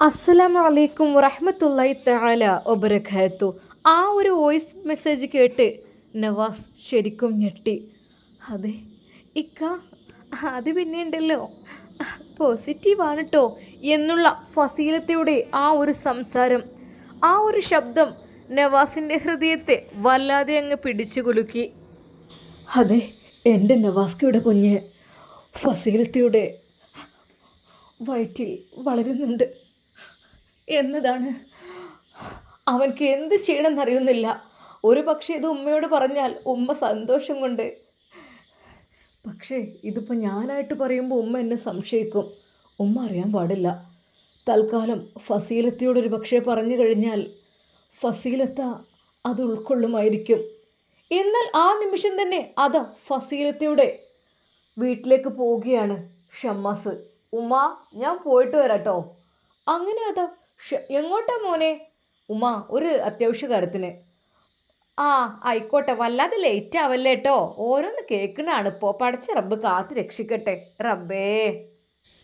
അസ്സലാമു അലൈക്കും വറഹ്മത്തുള്ളാഹി തആല വബറകാത്തു. ആ ഒരു വോയിസ് മെസ്സേജ് കേട്ട് നവാസ് ശരിക്കും ഞെട്ടി. അതെ ഇക്ക, അത് പിന്നെ ഉണ്ടല്ലോ, പോസിറ്റീവാണ് കേട്ടോ എന്നുള്ള ഫസീലത്തയുടെ ആ ഒരു സംസാരം, ആ ഒരു ശബ്ദം നവാസിൻ്റെ ഹൃദയത്തെ വല്ലാതെ അങ്ങ് പിടിച്ചു കുലുക്കി. അതെ, എൻ്റെ നവാസ്കയുടെ കുഞ്ഞ് ഫസീലത്തയുടെ വയറ്റിൽ വളരുന്നുണ്ട് എന്നതാണ്. അവൻക്ക് എന്ത് ചെയ്യണമെന്നറിയുന്നില്ല. ഒരു പക്ഷേ ഇത് ഉമ്മയോട് പറഞ്ഞാൽ ഉമ്മ സന്തോഷം കൊണ്ട്, പക്ഷേ ഇതിപ്പോൾ ഞാനായിട്ട് പറയുമ്പോൾ ഉമ്മ എന്നെ സംശയിക്കും. ഉമ്മ അറിയാൻ പാടില്ല. തൽക്കാലം ഫസീലത്തിയോടൊരു പക്ഷേ പറഞ്ഞു കഴിഞ്ഞാൽ ഫസീലത്ത അത് ഉൾക്കൊള്ളുമായിരിക്കും. എന്നാൽ ആ നിമിഷം തന്നെ അതാ ഫസീലത്തിയുടെ വീട്ടിലേക്ക് പോവുകയാണ് ഷമ്മാസ്. ഉമ്മ, ഞാൻ പോയിട്ട് വരാട്ടോ. അങ്ങനെ അതാ എങ്ങോട്ടാ മോനെ? ഉമ്മ, ഒരു അത്യാവശ്യ കാര്യത്തിന്. ആ ആയിക്കോട്ടെ, വല്ലാതെ ലേറ്റ് ആവല്ലേ കേട്ടോ. ഓരോന്ന് കേൾക്കണാണ് ഇപ്പോൾ. പടച്ച റബ്ബ് കാത്ത് രക്ഷിക്കട്ടെ റബ്ബേ.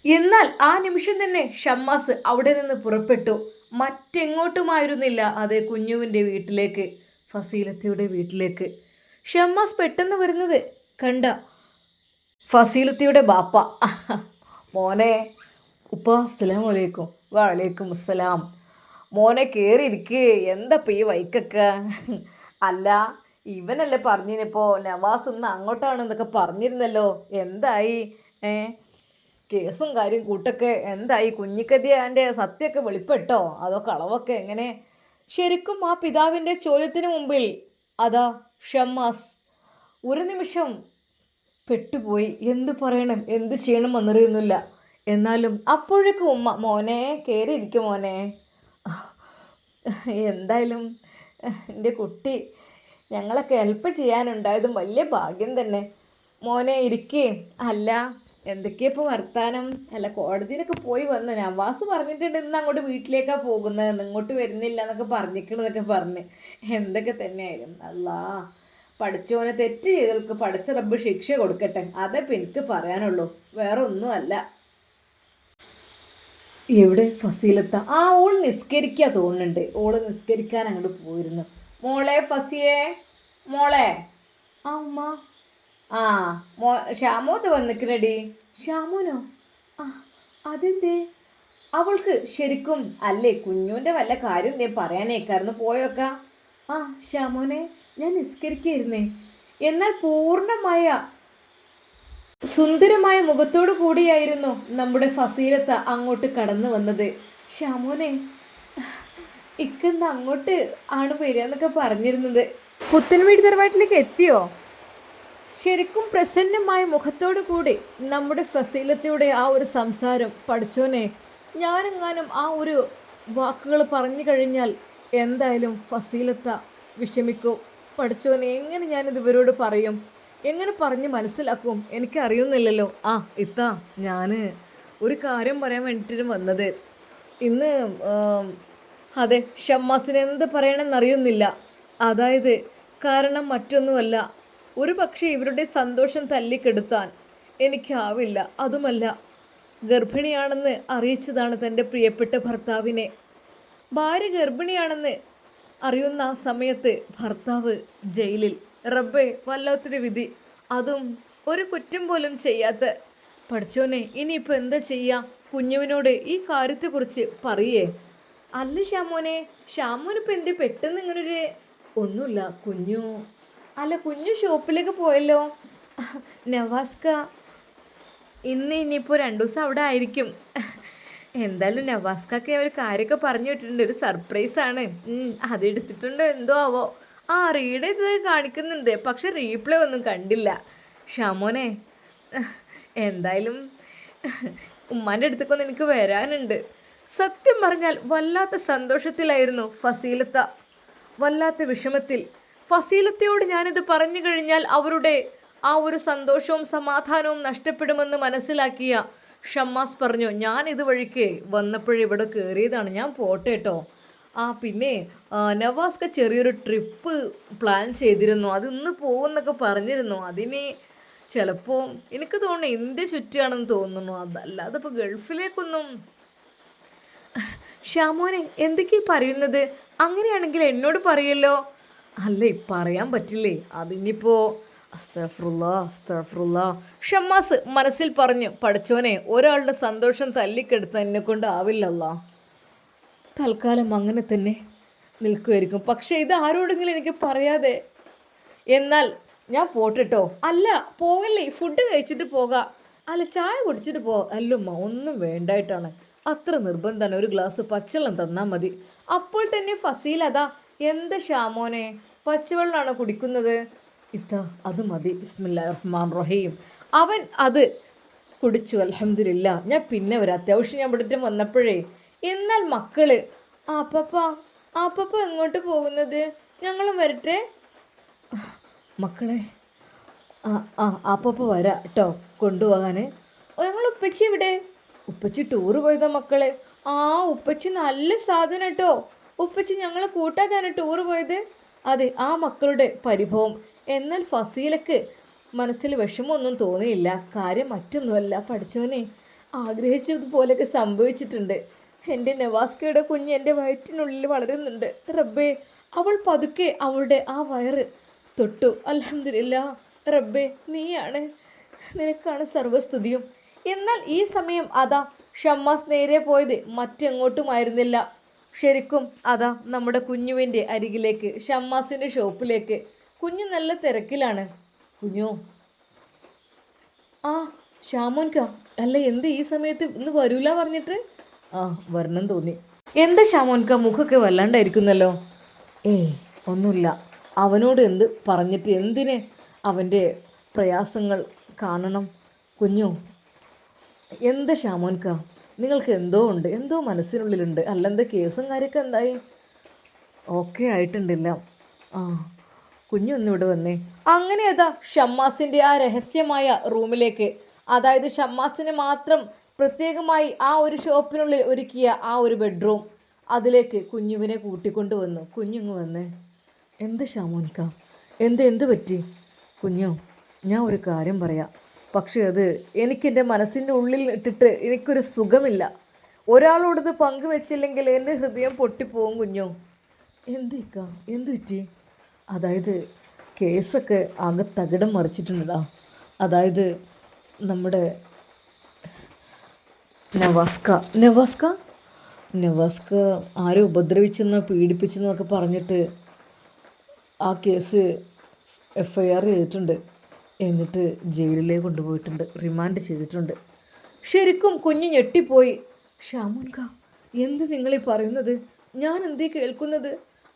എന്നാൽ ആ നിമിഷം തന്നെ ഷമ്മാസ് അവിടെ നിന്ന് പുറപ്പെട്ടു. മറ്റെങ്ങോട്ടുമായിരുന്നില്ല, അതേ കുഞ്ഞുവിൻ്റെ വീട്ടിലേക്ക്, ഫസീലത്തയുടെ വീട്ടിലേക്ക്. ഷമ്മാസ് പെട്ടെന്ന് വരുന്നത് കണ്ട ഫസീലത്തയുടെ ബാപ്പ. മോനെ. ഉപ്പ അസ്സലാമു അലൈക്കും. വലൈക്കും അസ്സലാം. മോനെ കയറിയിരിക്ക്. എന്തപ്പോൾ ഈ വൈക്കൊക്കെ? അല്ല, ഇവനല്ലേ പറഞ്ഞിനിപ്പോൾ നവാസ് ഇന്ന് അങ്ങോട്ടാണെന്നൊക്കെ പറഞ്ഞിരുന്നല്ലോ. എന്തായി? കേസും കാര്യം കൂട്ടൊക്കെ എന്തായി? കുഞ്ഞിക്കതിയാൻ്റെ സത്യമൊക്കെ വെളിപ്പെട്ടോ അതോ കളവൊക്കെ എങ്ങനെ? ശരിക്കും ആ പിതാവിൻ്റെ ചോദ്യത്തിന് മുമ്പിൽ അതാ ഷമ്മാസ് ഒരു നിമിഷം പെട്ടുപോയി. എന്ത് പറയണം, എന്ത് ചെയ്യണം എന്നറിയുന്നില്ല. എന്നാലും അപ്പോഴേക്കും ഉമ്മ, മോനെ കയറിയിരിക്കും മോനെ. എന്തായാലും എൻ്റെ കുട്ടി ഞങ്ങളൊക്കെ ഹെൽപ്പ് ചെയ്യാനുണ്ടായതും വലിയ ഭാഗ്യം തന്നെ. മോനെ ഇരിക്കേ. അല്ല, എന്തൊക്കെയാ ഇപ്പോൾ വർത്താനം? അല്ല, കോടതിയിലൊക്കെ പോയി വന്നു. നവാസ് പറഞ്ഞിട്ടുണ്ട് ഇന്ന് അങ്ങോട്ട് വീട്ടിലേക്കാണ് പോകുന്നത്, ഇങ്ങോട്ട് വരുന്നില്ല എന്നൊക്കെ പറഞ്ഞിരിക്കണതൊക്കെ പറഞ്ഞ്. എന്തൊക്കെ തന്നെയായാലും അല്ലാ, പഠിച്ചോനെ തെറ്റ് ചെയ്തവർക്ക് പഠിച്ച റബ്ബ് ശിക്ഷ കൊടുക്കട്ടെ. അതപ്പോൾ എനിക്ക് പറയാനുള്ളൂ, വേറെ ഒന്നുമല്ല. എവിടെ ഫസീലത്ത? ആ, ഓൾ നിസ്കരിക്കുക തോന്നുന്നുണ്ട്. ഓള് നിസ്കരിക്കാൻ അങ്ങോട്ട് പോയിരുന്നു. മോളെ ഫസിയേ, മോളെ. ആ ഉമ്മ. ആ ഷാമോത്ത് വന്നിക്കണടി. ഷാമോനോ? ആ, അതെന്തേ? അവൾക്ക് ശരിക്കും അല്ലേ കുഞ്ഞുവിൻ്റെ വല്ല കാര്യം എന്തേ പറയാനേക്കായിരുന്നു. പോയോക്ക. ആ ഷാമോനെ, ഞാൻ നിസ്കരിക്കായിരുന്നേ. എന്നാൽ പൂർണ്ണമായ സുന്ദരമായ മുഖത്തോടു കൂടിയായിരുന്നു നമ്മുടെ ഫസീലത്ത അങ്ങോട്ട് കടന്നു വന്നത്. ഷാമോനെ, ഇക്കെന്താ അങ്ങോട്ട് ആണ് വരിക എന്നൊക്കെ പറഞ്ഞിരുന്നത്. പുത്തൻവീട് തറവാട്ടിലേക്ക് എത്തിയോ? ശരിക്കും പ്രസന്നമായ മുഖത്തോടു കൂടി നമ്മുടെ ഫസീലത്തയുടെ ആ ഒരു സംസാരം, പഠിച്ചോനെ, ഞാനെങ്ങാനും ആ ഒരു വാക്കുകൾ പറഞ്ഞു കഴിഞ്ഞാൽ എന്തായാലും ഫസീലത്ത വിഷമിക്കും. പഠിച്ചോനെ, എങ്ങനെ ഞാനിത് ഇവരോട് പറയും, എങ്ങനെ പറഞ്ഞ് മനസ്സിലാക്കും, എനിക്കറിയുന്നില്ലല്ലോ. ആ ഇത്താ, ഞാൻ ഒരു കാര്യം പറയാൻ വേണ്ടിയിട്ട് വന്നത്. ഇന്ന് അതെ, ഷമ്മാസിന് എന്ത് പറയണമെന്നറിയുന്നില്ല. അതായത് കാരണം മറ്റൊന്നുമല്ല, ഒരു പക്ഷേ ഇവരുടെ സന്തോഷം തല്ലിക്കെടുത്താൻ എനിക്കാവില്ല. അതുമല്ല, ഗർഭിണിയാണെന്ന് അറിയിച്ചതാണ് തൻ്റെ പ്രിയപ്പെട്ട ഭർത്താവിനെ. ഭാര്യ ഗർഭിണിയാണെന്ന് അറിയുന്ന ആ സമയത്ത് ഭർത്താവ് ജയിലിൽ. റബ്ബേ, വല്ലാത്തൊരു വിധി. അതും ഒരു കുറ്റം പോലും ചെയ്യാത്ത പഠിച്ചോനെ. ഇനിയിപ്പോൾ എന്താ ചെയ്യുക? കുഞ്ഞുവിനോട് ഈ കാര്യത്തെക്കുറിച്ച് പറയേ? അല്ല ഷാമോനെ, ഷാമോനിപ്പോൾ എന്ത് പെട്ടെന്ന് ഇങ്ങനൊരു? ഒന്നുമില്ല കുഞ്ഞു. അല്ല, കുഞ്ഞു ഷോപ്പിലേക്ക് പോയല്ലോ. നവാസ്ക ഇനിയിപ്പോൾ 2 ദിവസം അവിടെ ആയിരിക്കും. എന്തായാലും നവാസ്കൊക്കെ ഒരു കാര്യമൊക്കെ പറഞ്ഞു വിട്ടിട്ടുണ്ട്, ഒരു സർപ്രൈസാണ്. അതെടുത്തിട്ടുണ്ടോ എന്തോ ആവോ. ആ റീഡ് ചെയ്തത് കാണിക്കുന്നുണ്ട്, പക്ഷെ റീപ്ലേ ഒന്നും കണ്ടില്ല. ഷാമോനെ, എന്തായാലും ഉമ്മാൻ്റെ അടുത്തേക്കൊന്നും എനിക്ക് വരാനുണ്ട്. സത്യം പറഞ്ഞാൽ വല്ലാത്ത സന്തോഷത്തിലായിരുന്നു ഫസീലത്ത, വല്ലാത്ത വിഷമത്തിൽ. ഫസീലത്തയോട് ഞാനിത് പറഞ്ഞു കഴിഞ്ഞാൽ അവരുടെ ആ ഒരു സന്തോഷവും സമാധാനവും നഷ്ടപ്പെടുമെന്ന് മനസ്സിലാക്കിയ ഷമ്മാസ് പറഞ്ഞു, ഞാൻ ഇത് വഴിക്ക് വന്നപ്പോഴിവിടെ കയറിയതാണ്, ഞാൻ പോട്ടെ കേട്ടോ. ആ പിന്നെ നവാസ്ക ചെറിയൊരു ട്രിപ്പ് പ്ലാൻ ചെയ്തിരുന്നു, അത് ഇന്ന് പോകുമെന്നൊക്കെ പറഞ്ഞിരുന്നു. അതിന് ചിലപ്പോൾ എനിക്ക് തോന്നുന്നു ഇന്ത്യ ചുറ്റുകയാണെന്ന് തോന്നുന്നു, അതല്ലാതെ ഇപ്പോൾ ഗൾഫിലേക്കൊന്നും ഷ്യാമോനെ എന്തൊക്കെയാ പറയുന്നത്? അങ്ങനെയാണെങ്കിൽ എന്നോട് പറയല്ലോ. അല്ലേ പറയാൻ പറ്റില്ലേ, അതിനിപ്പോ അസ്തഗ്ഫിറുല്ലാ അസ്തഗ്ഫിറുല്ലാ. ഷമ്മാസ് മനസ്സിൽ പറഞ്ഞു, പഠിച്ചോനെ ഒരാളുടെ സന്തോഷം തല്ലിക്കെടുത്താൻ എന്നെ കൊണ്ട് ആവില്ലല്ലോ. തൽക്കാലം അങ്ങനെ തന്നെ നിൽക്കുമായിരിക്കും. പക്ഷേ ഇത് ആരോടെങ്കിലും എനിക്ക് പറയാതെ. എന്നാൽ ഞാൻ പോട്ടെട്ടോ. അല്ല പോകല്ലേ, ഫുഡ് കഴിച്ചിട്ട് പോകാം. അല്ല ചായ കുടിച്ചിട്ട് പോ. അല്ലുമ്മ ഒന്നും വേണ്ടായിട്ടാണ്, അത്ര നിർബന്ധമാണ്, ഒരു ഗ്ലാസ് പച്ചവെള്ളം തന്നാൽ മതി. അപ്പോൾ തന്നെ ഫസീൽ അതാ, എന്ത് ഷാമോനെ പച്ചവെള്ളമാണോ കുടിക്കുന്നത്? ഇത്താ അത് മതി, ബിസ്മില്ലാഹിർ റഹ്മാനിർ റഹീം. അവൻ അത് കുടിച്ചു. അൽഹംദുലില്ലാ, ഞാൻ പിന്നെ വരാം, അത്യാവശ്യം ഞാൻ ഇവിടെ വന്നപ്പോഴേ. എന്നാൽ മക്കള്, ആപ്പപ്പ ആപ്പപ്പ എങ്ങോട്ട് പോകുന്നത്? ഞങ്ങളും വരട്ടെ മക്കളെ. ആ ആ അപ്പപ്പോൾ വരാം കേട്ടോ കൊണ്ടുപോകാൻ. ഞങ്ങൾ ഉപ്പച്ചി ഇവിടെ. ഉപ്പച്ചി ടൂറ് പോയതാ മക്കളെ. ആ ഉപ്പച്ചി നല്ല സാധനം കേട്ടോ. ഉപ്പച്ചി ഞങ്ങൾ കൂട്ടാതാണ് ടൂറ് പോയത്. അതെ, ആ മക്കളുടെ പരിഭവം. എന്നാൽ ഫസീലക്ക് മനസ്സിൽ വിഷമമൊന്നും തോന്നിയില്ല. കാര്യം മറ്റൊന്നുമല്ല, പഠിച്ചവനെ ആഗ്രഹിച്ചതുപോലെയൊക്കെ സംഭവിച്ചിട്ടുണ്ട്. എൻ്റെ നവാസ്കയുടെ കുഞ്ഞ് എൻ്റെ വയറ്റിനുള്ളിൽ വളരുന്നുണ്ട്. റബ്ബേ, അവൾ പതുക്കെ അവളുടെ ആ വയറ് തൊട്ടു. അൽഹംദുലില്ലാ റബ്ബേ, നീയാണ്, നിനക്കാണ് സർവസ്തുതിയും. എന്നാൽ ഈ സമയം അതാ ഷമ്മാസ് നേരെ പോയത് മറ്റെങ്ങോട്ടുമായിരുന്നില്ല. ശരിക്കും അതാ നമ്മുടെ കുഞ്ഞുവിൻ്റെ അരികിലേക്ക്, ഷമ്മാസിൻ്റെ ഷോപ്പിലേക്ക്. കുഞ്ഞു നല്ല തിരക്കിലാണ്. കുഞ്ഞു, ആ ഷാമോൻക, അല്ല എന്ത് ഈ സമയത്ത് ഇന്ന് വരൂല പറഞ്ഞിട്ട്? ആ വരണം തോന്നി. എന്താ ഷാമോൻക മുഖമൊക്കെ വല്ലാണ്ടായിരിക്കുന്നല്ലോ? ഏയ് ഒന്നുമില്ല. അവനോട് എന്ത് പറഞ്ഞിട്ട് എന്തിന് അവൻ്റെ പ്രയാസങ്ങൾ കാണണം? കുഞ്ഞു, എന്താ ഷാമോൻക, നിങ്ങൾക്ക് എന്തോ ഉണ്ട്, എന്തോ മനസ്സിനുള്ളിലുണ്ട്. അല്ലെന്താ കേസും കാര്യമൊക്കെ എന്തായി? ഓക്കെ ആയിട്ടുണ്ടല്ല. ആ കുഞ്ഞൊന്നിവിടെ വന്നേ. അങ്ങനെ അതാ ഷമ്മാസിൻ്റെ ആ രഹസ്യമായ റൂമിലേക്ക്, അതായത് ഷമ്മാസിന് മാത്രം പ്രത്യേകമായി ആ ഒരു ഷോപ്പിനുള്ളിൽ ഒരുക്കിയ ആ ഒരു ബെഡ്റൂം, അതിലേക്ക് കുഞ്ഞുവിനെ കൂട്ടിക്കൊണ്ട് വന്നു. കുഞ്ഞുങ്ങ് വന്നേ. എന്ത് ഷാമോൻക, എന്ത് പറ്റി? കുഞ്ഞു, ഞാൻ ഒരു കാര്യം പറയാം, പക്ഷേ അത് എനിക്കെൻ്റെ മനസ്സിൻ്റെ ഉള്ളിൽ ഇട്ടിട്ട് എനിക്കൊരു സുഖമില്ല. ഒരാളോടത് പങ്കുവെച്ചില്ലെങ്കിൽ എൻ്റെ ഹൃദയം പൊട്ടിപ്പോവും കുഞ്ഞു. എന്തിക്ക, എന്തു പറ്റി? അതായത് കേസൊക്കെ ആകെ തകിടം മറിച്ചിട്ടുണ്ടടാ. അതായത് നമ്മുടെ നവാസ്ക ആരും ഉപദ്രവിച്ചെന്നോ പീഡിപ്പിച്ചെന്നൊക്കെ പറഞ്ഞിട്ട് ആ കേസ് FIR ചെയ്തിട്ടുണ്ട്. എന്നിട്ട് ജയിലിലേക്ക് കൊണ്ടുപോയിട്ടുണ്ട്, റിമാൻഡ് ചെയ്തിട്ടുണ്ട്. ശരിക്കും കുഞ്ഞ് ഞെട്ടിപ്പോയി. ഷാമുൻക, എന്ത് നിങ്ങളീ പറയുന്നത്? ഞാൻ എന്തേ കേൾക്കുന്നത്?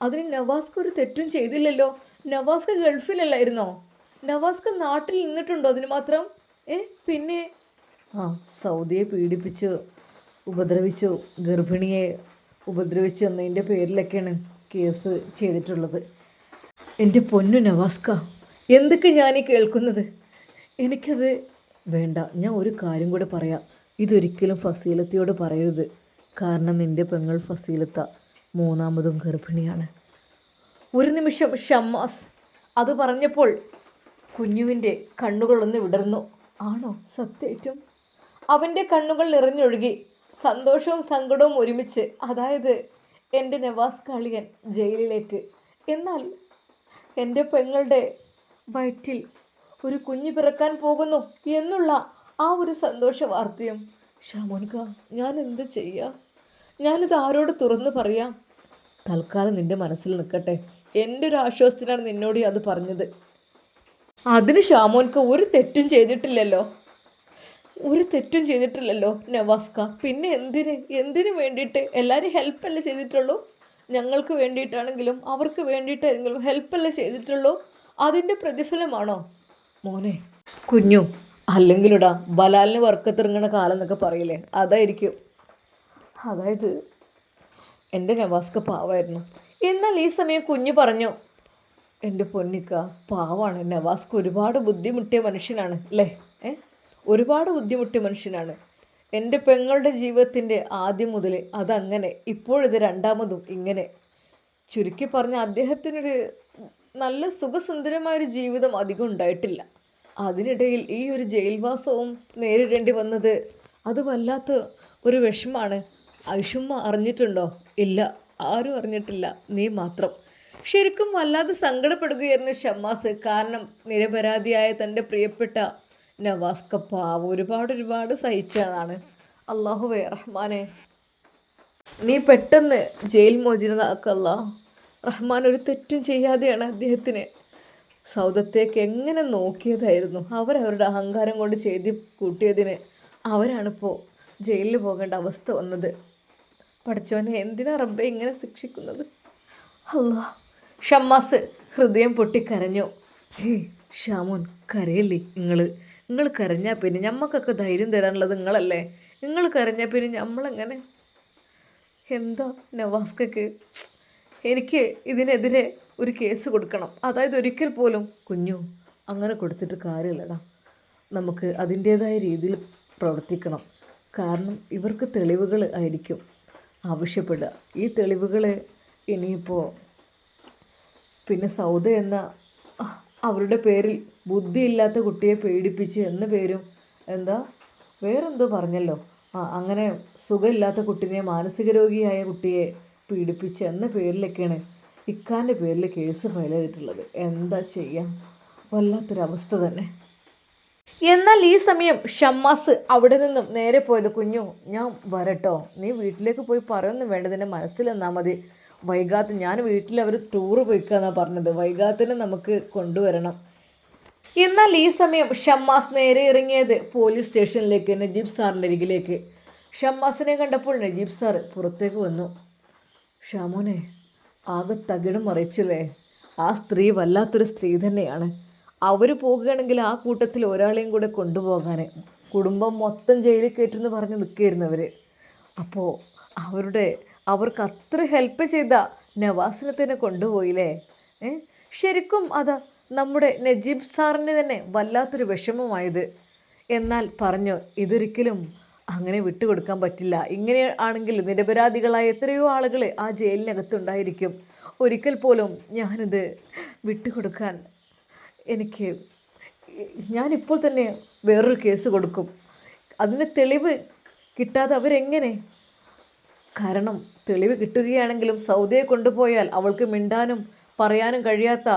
അതിന് നവാസ്ക ഒരു തെറ്റും ചെയ്തില്ലല്ലോ. നവാസ്ക ഗൾഫിലല്ലായിരുന്നോ? നവാസ്ക നാട്ടിൽ നിന്നിട്ടുണ്ടോ അതിന് മാത്രം? പിന്നെ ആ സൗദിയെ പീഡിപ്പിച്ചു, ഉപദ്രവിച്ചു, ഗർഭിണിയെ ഉപദ്രവിച്ചു എന്നതിൻ്റെ പേരിലൊക്കെയാണ് കേസ് ചെയ്തിട്ടുള്ളത്. എൻ്റെ പൊന്നു നവാസ്ക, എന്തൊക്കെ ഞാനീ കേൾക്കുന്നത്? എനിക്കത് വേണ്ട. ഞാൻ ഒരു കാര്യം കൂടെ പറയാം, ഇതൊരിക്കലും ഫസീലത്തിയോട് പറയരുത്. കാരണം നിൻ്റെ പെങ്ങൾ ഫസീലത്ത മൂന്നാമതും ഗർഭിണിയാണ്. ഒരു നിമിഷം ഷമ്മാസ് അത് പറഞ്ഞപ്പോൾ കുഞ്ഞുവിൻ്റെ കണ്ണുകളൊന്ന് വിടർന്നു. ആണോ സത്യേറ്റും? അവൻ്റെ കണ്ണുകൾ നിറഞ്ഞൊഴുകി, സന്തോഷവും സങ്കടവും ഒരുമിച്ച്. അതായത് എൻ്റെ നവാസ് കാളിയൻ ജയിലിലേക്ക്. എന്നാൽ എൻ്റെ പെങ്ങളുടെ വയറ്റിൽ ഒരു കുഞ്ഞ് പിറക്കാൻ പോകുന്നു എന്നുള്ള ആ ഒരു സന്തോഷ വാർത്തയും. ഷാമോൻക, ഞാൻ എന്ത് ചെയ്യാം? ഞാനിത് ആരോട് തുറന്ന് പറയാം? തൽക്കാലം നിൻ്റെ മനസ്സിൽ നിൽക്കട്ടെ. എൻ്റെ ഒരു ആശ്വാസത്തിനാണ് നിന്നോട് അത് പറഞ്ഞത്. അതിന് ഷാമോൻക ഒരു തെറ്റും ചെയ്തിട്ടില്ലല്ലോ, ഒരു തെറ്റും ചെയ്തിട്ടില്ലല്ലോ നവാസ്ക. പിന്നെ എന്തിനു വേണ്ടിയിട്ട്? എല്ലാവരും ഹെൽപ്പല്ലേ ചെയ്തിട്ടുള്ളൂ? ഞങ്ങൾക്ക് വേണ്ടിയിട്ടാണെങ്കിലും അവർക്ക് വേണ്ടിയിട്ടാണെങ്കിലും ഹെൽപ്പല്ലേ ചെയ്തിട്ടുള്ളൂ? അതിൻ്റെ പ്രതിഫലമാണോ മോനെ? കുഞ്ഞു, അല്ലെങ്കിലിടാ ബലാലിന് വർക്കത്തിറങ്ങണ കാലം എന്നൊക്കെ പറയില്ലേ, അതായിരിക്കും. അതായത് എൻ്റെ നവാസ്ക പാവായിരുന്നു. എന്നാൽ ഈ സമയം കുഞ്ഞു പറഞ്ഞു, എൻ്റെ പൊന്നിക്ക പാവാണ് നവാസ്ക, ഒരുപാട് ബുദ്ധിമുട്ടിയ മനുഷ്യനാണ് അല്ലേ? ഒരുപാട് ബുദ്ധിമുട്ടിയ മനുഷ്യനാണ്. എൻ്റെ പെങ്ങളുടെ ജീവിതത്തിൻ്റെ ആദ്യം മുതൽ അതങ്ങനെ, ഇപ്പോഴിത് രണ്ടാമതും ഇങ്ങനെ. ചുരുക്കി പറഞ്ഞ അദ്ദേഹത്തിനൊരു നല്ല സുഖസുന്ദരമായൊരു ജീവിതം അധികം ഉണ്ടായിട്ടില്ല. അതിനിടയിൽ ഈ ഒരു ജയിൽവാസവും നേരിടേണ്ടി വന്നത് അത് വല്ലാത്ത ഒരു വിഷമാണ്. ഐഷുമ്മ അറിഞ്ഞിട്ടുണ്ടോ? ഇല്ല, ആരും അറിഞ്ഞിട്ടില്ല, നീ മാത്രം. ശരിക്കും വല്ലാതെ സങ്കടപ്പെടുകയായിരുന്നു ഷമ്മാസ്. കാരണം നിരപരാധിയായ തൻ്റെ പ്രിയപ്പെട്ട നവാസ്ക പാവം ഒരുപാട് സഹിച്ചതാണ്. അള്ളാഹുവേ റഹ്മാനെ, നീ പെട്ടെന്ന് ജയിൽ മോചിതനാക്കല്ല. റഹ്മാൻ ഒരു തെറ്റും ചെയ്യാതെയാണ് അദ്ദേഹത്തിന് സൗദത്തേക്ക് എങ്ങനെ നോക്കിയതായിരുന്നു. അവരവരുടെ അഹങ്കാരം കൊണ്ട് ചെയ്ത് കൂട്ടിയതിന് അവരാണിപ്പോൾ ജയിലിൽ പോകേണ്ട അവസ്ഥ വന്നത്. പഠിച്ചവനെ, എന്തിനാ റബ്ബെ ഇങ്ങനെ ശിക്ഷിക്കുന്നത്? അല്ലാ. ഷമ്മാസ് ഹൃദയം പൊട്ടിക്കരഞ്ഞു. ഹേ ഷാമോൻ, കരയല്ലേ നിങ്ങൾ കരഞ്ഞാൽ പിന്നെ ഞമ്മക്കൊക്കെ ധൈര്യം തരാനുള്ളത് നിങ്ങളല്ലേ. നിങ്ങൾ കരഞ്ഞാൽ പിന്നെ നമ്മളെങ്ങനെ? എന്താ നവാസ്കക്ക്? എനിക്ക് ഇതിനെതിരെ ഒരു കേസ് കൊടുക്കണം. അതായത് ഒരിക്കൽ പോലും കുഞ്ഞു അങ്ങനെ കൊടുത്തിട്ട് കാര്യമില്ലടാ. നമുക്ക് അതിൻ്റേതായ രീതിയിൽ പ്രവർത്തിക്കണം. കാരണം ഇവർക്ക് തെളിവുകൾ ആയിരിക്കും ആവശ്യപ്പെടുക. ഈ തെളിവുകൾ ഇനിയിപ്പോൾ പിന്നെ സൗദ എന്ന അവരുടെ പേരിൽ ബുദ്ധിയില്ലാത്ത കുട്ടിയെ പീഡിപ്പിച്ചു എന്ന പേരും എന്താ വേറെന്തോ പറഞ്ഞല്ലോ, അങ്ങനെ സുഖമില്ലാത്ത കുട്ടിയെ, മാനസിക രോഗിയായ കുട്ടിയെ പീഡിപ്പിച്ച എന്ന പേരിലൊക്കെയാണ് ഇക്കാൻ്റെ പേരിൽ കേസ് ഫയൽ ചെയ്തിട്ടുള്ളത്. എന്താ ചെയ്യാം, വല്ലാത്തൊരവസ്ഥ തന്നെ. എന്നാൽ ഈ സമയം ഷമ്മാസ് അവിടെ നിന്നും നേരെ പോയത്, കുഞ്ഞു ഞാൻ വരട്ടോ, നീ വീട്ടിലേക്ക് പോയി പറയൊന്നും വേണ്ട, നിൻ്റെ മനസ്സിൽ നിന്നാൽ മതി. വൈകാത്ത ഞാൻ വീട്ടിൽ അവർ ടൂറ് പോയിക്കാന്നാണ് പറഞ്ഞത്, വൈകാത്തിന് നമുക്ക് കൊണ്ടുവരണം. എന്നാൽ ഈ സമയം ഷമ്മാസ് നേരെ ഇറങ്ങിയത് പോലീസ് സ്റ്റേഷനിലേക്ക്, നജീബ് സാറിൻ്റെ അരികിലേക്ക്. ഷമ്മാസിനെ കണ്ടപ്പോൾ നജീബ് സാർ പുറത്തേക്ക് വന്നു. ഷാമോനെ, ആകെ തകിടം മറിച്ചില്ലേ? ആ സ്ത്രീ വല്ലാത്തൊരു സ്ത്രീ തന്നെയാണ്. അവർ പോകുകയാണെങ്കിൽ ആ കൂട്ടത്തിൽ ഒരാളെയും കൂടെ കൊണ്ടുപോകാൻ, കുടുംബം മൊത്തം ജയിലിൽ കയറ്റുമെന്ന് പറഞ്ഞ് നിൽക്കുകയായിരുന്നവർ. അപ്പോൾ അവർക്ക് അത്ര ഹെൽപ്പ് ചെയ്ത നവാസിനെ തന്നെ കൊണ്ടുപോയില്ലേ? ശരിക്കും അത് നമ്മുടെ നജീബ് സാറിന് തന്നെ വല്ലാത്തൊരു വിഷമമായത്. എന്നാൽ പറഞ്ഞു, ഇതൊരിക്കലും അങ്ങനെ വിട്ടുകൊടുക്കാൻ പറ്റില്ല. ഇങ്ങനെ ആണെങ്കിൽ നിരപരാധികളായ എത്രയോ ആളുകൾ ആ ജയിലിനകത്തുണ്ടായിരിക്കും. ഒരിക്കൽ പോലും ഞാനിത് വിട്ടുകൊടുക്കാൻ ഞാനിപ്പോൾ തന്നെ വേറൊരു കേസ് കൊടുക്കും. അതിന് തെളിവ് കിട്ടാതെ അവരെങ്ങനെ? കാരണം തെളിവ് കിട്ടുകയാണെങ്കിലും സൗദയെ കൊണ്ടുപോയാൽ അവൾക്ക് മിണ്ടാനും പറയാനും കഴിയാത്ത,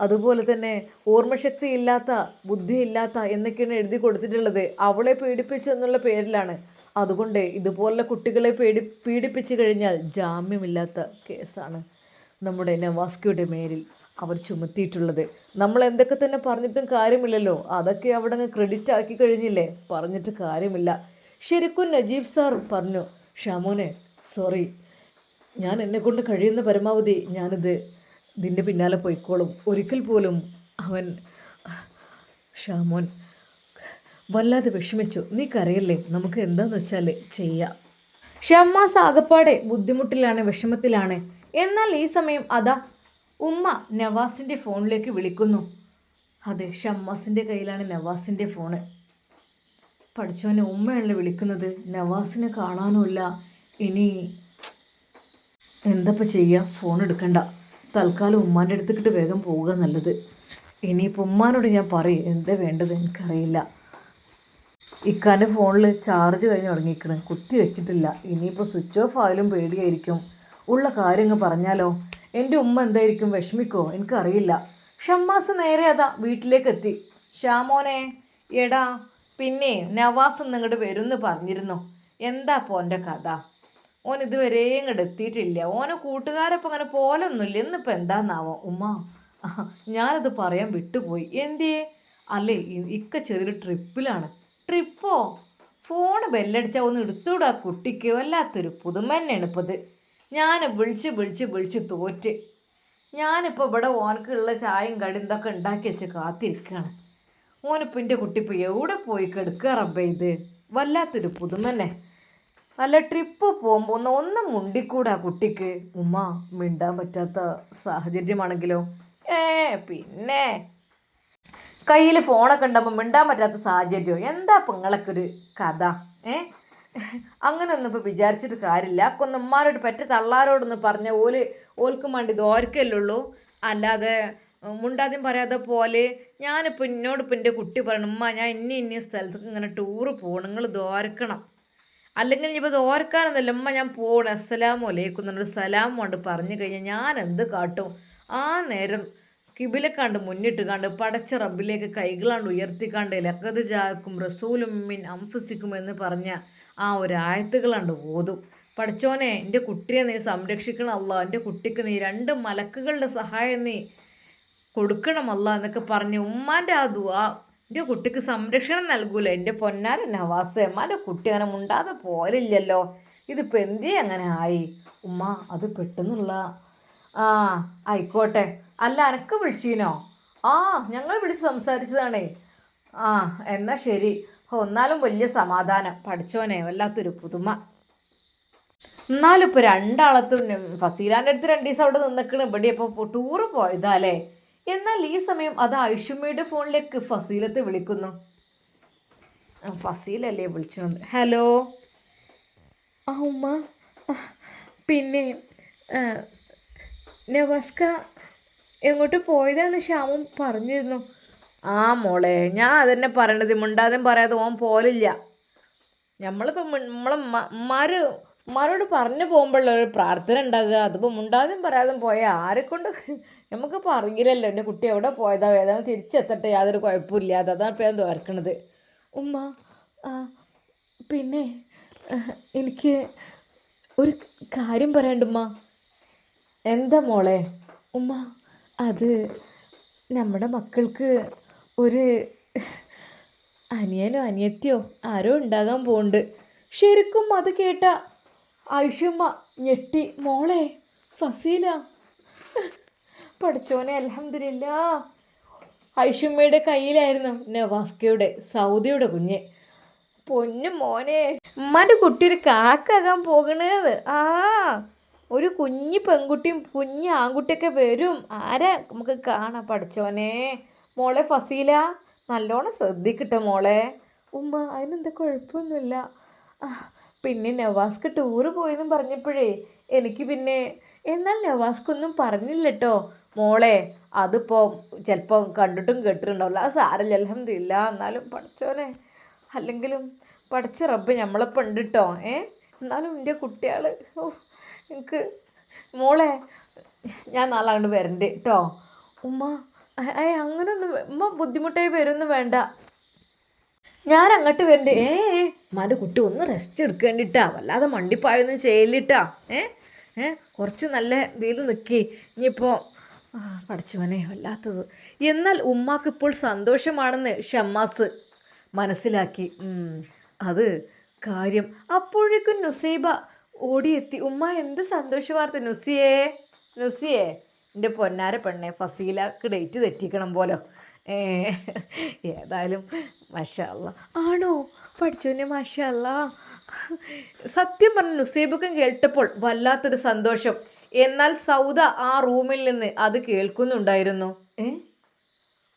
അതുപോലെ തന്നെ ഓർമ്മശക്തി ഇല്ലാത്ത, ബുദ്ധിയില്ലാത്ത എന്നൊക്കെയാണ് എഴുതി കൊടുത്തിട്ടുള്ളത്. അവളെ പീഡിപ്പിച്ചു എന്നുള്ള പേരിലാണ്. അതുകൊണ്ട് ഇതുപോലുള്ള കുട്ടികളെ പീഡിപ്പിച്ചു കഴിഞ്ഞാൽ ജാമ്യമില്ലാത്ത കേസാണ് നമ്മുടെ നവാസ്കയുടെ മേലിൽ അവർ ചുമത്തിയിട്ടുള്ളത്. നമ്മൾ എന്തൊക്കെ തന്നെ പറഞ്ഞിട്ടും കാര്യമില്ലല്ലോ, അതൊക്കെ അവിടെ നിന്ന് ക്രെഡിറ്റ് ആക്കി കഴിഞ്ഞില്ലേ, പറഞ്ഞിട്ട് കാര്യമില്ല. ശരിക്കും നജീബ് സാർ പറഞ്ഞു, ഷാമോനെ സോറി, ഞാൻ എന്നെക്കൊണ്ട് കഴിയുന്ന പരമാവധി ഇതിൻ്റെ പിന്നാലെ പോയിക്കോളും. ഒരിക്കൽ പോലും ഷാമോൻ വല്ലാതെ വിഷമിച്ചു, നീ കരയല്ലേ, നമുക്ക് എന്താന്ന് വെച്ചാൽ ചെയ്യാം. ഷമ്മാസ് ആകപ്പാടെ ബുദ്ധിമുട്ടിലാണ്, വിഷമത്തിലാണ്. എന്നാൽ ഈ സമയം അതാ ഉമ്മ നവാസിൻ്റെ ഫോണിലേക്ക് വിളിക്കുന്നു. അതെ, ഷമ്മാസിൻ്റെ കയ്യിലാണ് നവാസിൻ്റെ ഫോണ്. പഠിച്ചവനെ, ഉമ്മയല്ലേ വിളിക്കുന്നത്, നവാസിനെ കാണാനുമില്ല. ഇനി എന്തപ്പോൾ ചെയ്യുക? ഫോൺ എടുക്കണ്ട, തൽക്കാലം ഉമ്മാൻ്റെ അടുത്തേക്കിട്ട് വേഗം പോവുക നല്ലത്. ഇനിയിപ്പോൾ ഉമ്മാനോട് ഞാൻ പറയും എന്താ വേണ്ടത്, എനിക്കറിയില്ല. ഇക്കാൻ്റെ ഫോണിൽ ചാർജ് കഴിഞ്ഞ് തുടങ്ങിയിരിക്കണം, കുത്തി വെച്ചിട്ടില്ല. ഇനിയിപ്പോൾ സ്വിച്ച് ഓഫ് ആയാലും പേടിയായിരിക്കും. ഉള്ള കാര്യങ്ങൾ പറഞ്ഞാലോ എൻ്റെ ഉമ്മ എന്തായിരിക്കും, വിഷമിക്കോ, എനിക്കറിയില്ല. ഷമ്മാസ് നേരെ അതാ വീട്ടിലേക്ക് എത്തി. ഷാമോനെ, എടാ പിന്നെ നവാസ് ഇങ്ങോട്ട് വരുമെന്ന് പറഞ്ഞിരുന്നു, എന്താ അപ്പോൾ എൻ്റെ കഥ? ഓൻ ഇതുവരെ ഇങ്ങോട്ട് എത്തിയിട്ടില്ല. ഓനെ കൂട്ടുകാരപ്പം അങ്ങനെ പോലൊന്നുമില്ല. ഇന്നിപ്പോൾ എന്താന്നാവോ ഉമ്മ? ഞാനത് പറയാൻ വിട്ടുപോയി. എന്തേ? അല്ലേ, ഇക്ക ചെറിയൊരു ട്രിപ്പിലാണ്. ട്രിപ്പോ? ഫോണ് ബെല്ലടിച്ചാൽ ഒന്ന് എടുത്തുവിടാ കുട്ടിക്ക്. വല്ലാത്തൊരു പുതുമ തന്നെയാണ് ഇപ്പോൾ ഇത്. ഞാൻ വിളിച്ച് തോറ്റ്. ഞാനിപ്പോൾ ഇവിടെ ഓനക്കുള്ള ചായയും കടി ഇതൊക്കെ ഉണ്ടാക്കി വെച്ച് കാത്തിരിക്കുകയാണ്. ഓനിപ്പോൾ എൻ്റെ കുട്ടി ഇപ്പോൾ എവിടെ പോയി കിടക്കുക റബ്ബേ? ഇത് വല്ലാത്തൊരു പുതുമ തന്നെ. അല്ല, ട്രിപ്പ് പോകുമ്പോൾ ഒന്നും മുണ്ടിക്കൂടാ കുട്ടിക്ക്. ഉമ്മ, മിണ്ടാൻ പറ്റാത്ത സാഹചര്യമാണെങ്കിലോ? പിന്നെ കയ്യിൽ ഫോണൊക്കെ ഉണ്ടാകുമ്പോൾ മിണ്ടാൻ പറ്റാത്ത സാഹചര്യമോ? എന്താ ഇപ്പം നിങ്ങളൊക്കെ ഒരു കഥ? അങ്ങനെയൊന്നും ഇപ്പോൾ വിചാരിച്ചിട്ട് കാര്യമില്ല. ഒക്കെ ഒന്ന് ഉമ്മാരോട് പറ്റ തള്ളാരോടൊന്ന് പറഞ്ഞ ഓൽക്കും വേണ്ടി ദോരക്കല്ലുള്ളൂ. അല്ലാതെ മുണ്ടാദ്യം പറയാതെ പോലെ ഞാനിപ്പോൾ എന്നോടിപ്പോൾ എൻ്റെ കുട്ടി പറയണം, ഉമ്മ ഞാൻ ഇന്ന സ്ഥലത്തേക്ക് ഇങ്ങനെ ടൂറ് പോകണം, നിങ്ങൾ ദോരക്കണം. അല്ലെങ്കിൽ ഇനിയിപ്പോൾ ഇത് ഓർക്കാനൊന്നുമില്ല, ഉമ്മ ഞാൻ പോകണം, അസ്സലാമു അലൈക്കും എന്നൊരു സലാം കൊണ്ട് പറഞ്ഞു കഴിഞ്ഞാൽ ഞാൻ എന്ത് കാട്ടും? ആ നേരം കിബിലക്കാണ്ട് മുന്നിട്ട് കണ്ട് പടച്ച റബ്ബിലേക്ക് കൈകളാണ്ട് ഉയർത്തിക്കാണ്ട് ലക്കത് ജാക്കും റസൂലും മിൻ അംഫുസിക്കും എന്ന് പറഞ്ഞ ആ ഒരു ആയത്തുകളാണ്ട് ഓതും. പഠിച്ചോനെ, എൻ്റെ കുട്ടിയെ നീ സംരക്ഷിക്കണം അല്ലാ, എൻ്റെ കുട്ടിക്ക് നീ 2 മലക്കുകളുടെ സഹായം നീ കൊടുക്കണമല്ല എന്നൊക്കെ പറഞ്ഞ് ഉമ്മാൻ്റെ ആ ദുആ എൻ്റെ കുട്ടിക്ക് സംരക്ഷണം നൽകൂല. എൻ്റെ പൊന്നാര നവാസ്, ഉമ്മാൻ്റെ കുട്ടി അങ്ങനെ മുണ്ടാതെ പോലില്ലല്ലോ, ഇതിപ്പോൾ എന്തേ അങ്ങനെ ആയി? ഉമ്മ അത് പെട്ടെന്നുള്ള ആ ആയിക്കോട്ടെ. അല്ല എനക്ക് വിളിച്ചീനോ? ആ, ഞങ്ങൾ വിളിച്ച് സംസാരിച്ചതാണേ. ആ എന്നാൽ ശരി. എന്നാലും വലിയ സമാധാനം. പഠിച്ചോനെ, വല്ലാത്തൊരു പുതുമ. എന്നാലും ഇപ്പോൾ രണ്ടാളത്തും ഫസീലാൻ്റെ അടുത്ത് 2 ദിവസം അവിടെ നിന്നിക്കണ്, ഇവിടെ ഇപ്പോൾ ടൂറ് പോയതാല്ലേ. എന്നാൽ ഈ സമയം അത് ഐഷുമ്മയുടെ ഫോണിലേക്ക് ഫസീലത്തെ വിളിക്കുന്നു. ഫസീലല്ലേ വിളിച്ചത്? ഹലോ. ആ ഉമ്മ, പിന്നെ നവാസ്ക എങ്ങോട്ട് പോയതാന്ന് ശ്യാമും പറഞ്ഞിരുന്നു. ആ മോളെ, ഞാൻ അതന്നെ പറയണത്, മുണ്ടാതെയും പറയാതെ ഓൻ പോലില്ല. നമ്മളിപ്പോൾ ഉമ്മാരോട് പറഞ്ഞു പോകുമ്പോഴുള്ള ഒരു പ്രാർത്ഥന ഉണ്ടാകുക, അതിപ്പോൾ മുണ്ടാതെയും പറയാതെയും പോയാൽ ആരെക്കൊണ്ട് നമുക്കിപ്പോൾ അറിയില്ലല്ലോ എൻ്റെ കുട്ടി എവിടെ പോയതാ ഏതാണ്ട് തിരിച്ചെത്തട്ടെ, യാതൊരു കുഴപ്പമില്ലാതെ. അതാണ് ഇപ്പോൾ ഞാൻ തോർക്കണത്. ഉമ്മ, പിന്നെ എനിക്ക് ഒരു കാര്യം പറയാനുണ്ടുമ്മ. എന്താ മോളെ? ഉമ്മ, അത് നമ്മുടെ മക്കൾക്ക് ഒരു അനിയനോ അനിയത്തിയോ ആരോ ഉണ്ടാകാൻ പോകുന്നുണ്ട്. ശരിക്കും അത് കേട്ട ആയിഷുമ്മ ഞെട്ടി. മോളെ, ഫസീല? പഠിച്ചോനെ, അൽഹംദുലില്ലാ. ഐഷുമ്മയുടെ കയ്യിലായിരുന്നു നവാസ്കയുടെ സൗദിയുടെ കുഞ്ഞ്. പൊന്നു മോനെ, ഉമ്മാൻ്റെ കുട്ടി ഒരു കാക്കാകാൻ പോകണത്. ആ, ഒരു കുഞ്ഞ് പെൺകുട്ടിയും കുഞ്ഞ് ആൺകുട്ടിയൊക്കെ വരും. ആരാ നമുക്ക് കാണാം. പഠിച്ചോനെ, മോളെ ഫസീല നല്ലോണം ശ്രദ്ധിക്കട്ടെ മോളെ. ഉമ്മ, അതിനെന്താ കുഴപ്പമൊന്നുമില്ല. പിന്നെ നവാസ്ക്ക് ടൂറ് പോയെന്നും പറഞ്ഞപ്പോഴേ എനിക്ക് പിന്നെ, എന്നാൽ നവാസ്ക്കൊന്നും പറഞ്ഞില്ല കേട്ടോ മോളെ. അതിപ്പോൾ ചിലപ്പോൾ കണ്ടിട്ടും കേട്ടിട്ടുണ്ടാവില്ല. അത് സാരമില്ല, അൽഹംദുലില്ലാ. എന്നാലും പഠിച്ചോനെ, അല്ലെങ്കിലും പഠിച്ച റബ്ബ് നമ്മളപ്പം ഉണ്ട് കേട്ടോ. എന്നാലും എൻ്റെ കുട്ടികൾ, എനിക്ക് മോളെ, ഞാൻ നാളെ അങ്ങോട്ട് വരണ്ട് കേട്ടോ. ഉമ്മ, അങ്ങനൊന്നും ഉമ്മ ബുദ്ധിമുട്ടായി വരുമൊന്നും വേണ്ട, ഞാൻ അങ്ങോട്ട് വരണ്ട്. ഉമ്മാൻ്റെ കുട്ടി ഒന്ന് റെസ്റ്റ് എടുക്കേണ്ടിട്ടാ, വല്ലാതെ മണ്ടിപ്പായൊന്നും ചെയ്യലിട്ടാ. കുറച്ച് നല്ല ഇതിൽ നിൽക്കി. ഇനിയിപ്പോൾ പഠിച്ചവനെ വല്ലാത്തത്. എന്നാൽ ഉമ്മാക്ക് ഇപ്പോൾ സന്തോഷമാണെന്ന് ഷമ്മാസ് മനസ്സിലാക്കി. അത് കാര്യം. അപ്പോഴേക്കും നുസൈബ ഓടിയെത്തി. ഉമ്മ, എന്ത് സന്തോഷ വാർത്ത നുസിയേ? നുസിയേ, എൻ്റെ പൊന്നാര പെണ്ണെ, ഫസീലക്ക് ഡേറ്റ് തെറ്റിക്കണം പോലോ. ഏതായാലും മാഷാ അല്ലാ. ആണോ? പഠിച്ചോനെ, മാഷാ അല്ലാ. സത്യം പറഞ്ഞ നുസൈബക്കും കേട്ടപ്പോൾ വല്ലാത്തൊരു സന്തോഷം. എന്നാൽ സൗദ ആ റൂമിൽ നിന്ന് അത് കേൾക്കുന്നുണ്ടായിരുന്നു.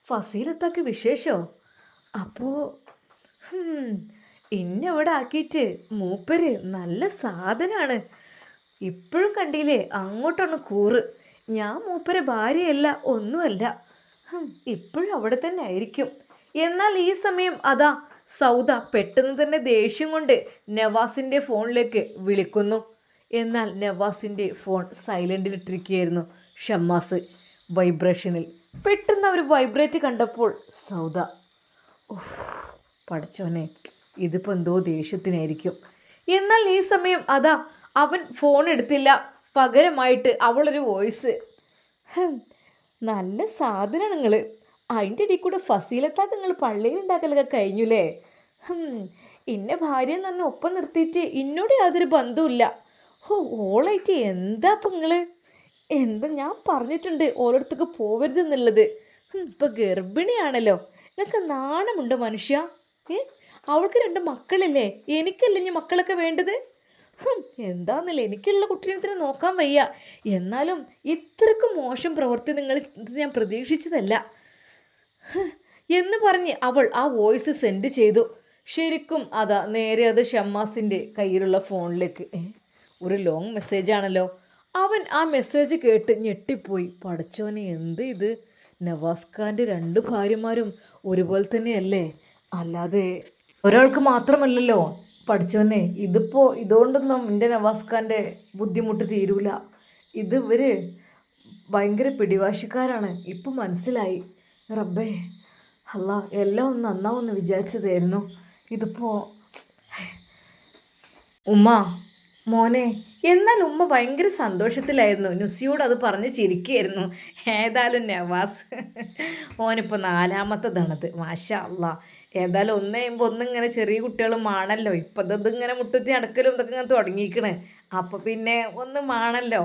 ഫസീലത്താക്ക് വിശേഷോ? അപ്പോൾ ഇന്നവിടെ ആക്കിയിട്ട് മൂപ്പര് നല്ല സാധനമാണ്. ഇപ്പോഴും കണ്ടില്ലേ അങ്ങോട്ടാണ് കൂറ്. ഞാൻ മൂപ്പരെ ഭാര്യയല്ല, ഒന്നുമല്ല. ഇപ്പോഴും അവിടെ തന്നെ ആയിരിക്കും. എന്നാൽ ഈ സമയം അതാ സൗദ പെട്ടെന്ന് തന്നെ ദേഷ്യം കൊണ്ട് നവാസിൻ്റെ ഫോണിലേക്ക് വിളിക്കുന്നു. എന്നാൽ നവാസിൻ്റെ ഫോൺ സൈലൻറ്റിലിട്ടിരിക്കുകയായിരുന്നു. ഷമ്മാസ് വൈബ്രേഷനിൽ. പെട്ടെന്ന് അവർ വൈബ്രേറ്റ് കണ്ടപ്പോൾ സൗദ, പഠിച്ചോനെ, ഇതിപ്പോൾ എന്തോ ദേഷ്യത്തിനായിരിക്കും. എന്നാൽ ഈ സമയം അതാ അവൻ ഫോൺ എടുത്തില്ല. പകരമായിട്ട് അവളൊരു വോയിസ്, നല്ല സാധനമാണ് നിങ്ങൾ. അതിൻ്റെ ഇടയിൽ കൂടെ ഫസീലത്താക്ക് നിങ്ങൾ പള്ളിയിൽ ഉണ്ടാക്കലൊക്കെ കഴിഞ്ഞുല്ലേ? ഇന്നെ ഭാര്യ എന്ന് പറഞ്ഞാൽ ഒപ്പം നിർത്തിയിട്ട് എന്നോട് യാതൊരു ബന്ധവുമില്ല. ഓളായിട്ട് എന്താ ഇപ്പം നിങ്ങൾ? എന്താ, ഞാൻ പറഞ്ഞിട്ടുണ്ട് ഓരോരുത്തർക്ക് പോവരുതെന്നുള്ളത്. ഇപ്പം ഗർഭിണിയാണല്ലോ, നിങ്ങൾക്ക് നാണമുണ്ടോ മനുഷ്യ? അവൾക്ക് 2 മക്കളില്ലേ? എനിക്കല്ലേ ഇനി മക്കളൊക്കെ വേണ്ടത്? എന്താന്നല്ലേ, എനിക്കുള്ള കുട്ടീനെ നോക്കാൻ വയ്യ. എന്നാലും ഇത്രയ്ക്ക് മോശം പ്രവൃത്തി നിങ്ങൾ ഞാൻ പ്രതീക്ഷിച്ചതല്ല എന്ന് പറഞ്ഞ് അവൾ ആ വോയിസ് സെൻഡ് ചെയ്തു. ശരിക്കും അതാ നേരെ അത് ഷമ്മാസിൻ്റെ കയ്യിലുള്ള ഫോണിലേക്ക് ഒരു ലോങ് മെസ്സേജാണല്ലോ. അവൻ ആ മെസ്സേജ് കേട്ട് ഞെട്ടിപ്പോയി. പഠിച്ചോനെ, എന്ത് ഇത്? നവാസ് ഖാൻ്റെ 2 ഭാര്യമാരും ഒരുപോലെ തന്നെയല്ലേ? അല്ലാതെ ഒരാൾക്ക് മാത്രമല്ലല്ലോ. പഠിച്ചോനെ ഇതിപ്പോൾ ഇതുകൊണ്ടൊന്നും എൻ്റെ നവാസ്ഖാൻ്റെ ബുദ്ധിമുട്ട് തീരൂല. ഇത് ഇവർ ഭയങ്കര പിടിവാശിക്കാരാണ്, ഇപ്പം മനസ്സിലായി. റബ്ബേ അല്ലാ, എല്ലാം ഒന്ന് നന്നാവെന്ന് വിചാരിച്ചതായിരുന്നു. ഇതിപ്പോൾ ഉമ്മ മോനെ. എന്നാൽ ഉമ്മ ഭയങ്കര സന്തോഷത്തിലായിരുന്നു. നുസിയോട് അത് പറഞ്ഞ് ചിരിക്കുകയായിരുന്നു. ഏതായാലും നവാസ് ഓനിപ്പോൾ നാലാമത്തതാണത്, മാഷാ അല്ലാ. ഏതായാലും ഒന്ന് കഴിയുമ്പോൾ ഒന്നിങ്ങനെ ചെറിയ കുട്ടികളും ആണല്ലോ. ഇപ്പം ഇതിങ്ങനെ മുട്ടുത്തി അടക്കലും ഇതൊക്കെ ഇങ്ങനെ തുടങ്ങിയിരിക്കണേ. അപ്പോൾ പിന്നെ ഒന്നും ആണല്ലോ.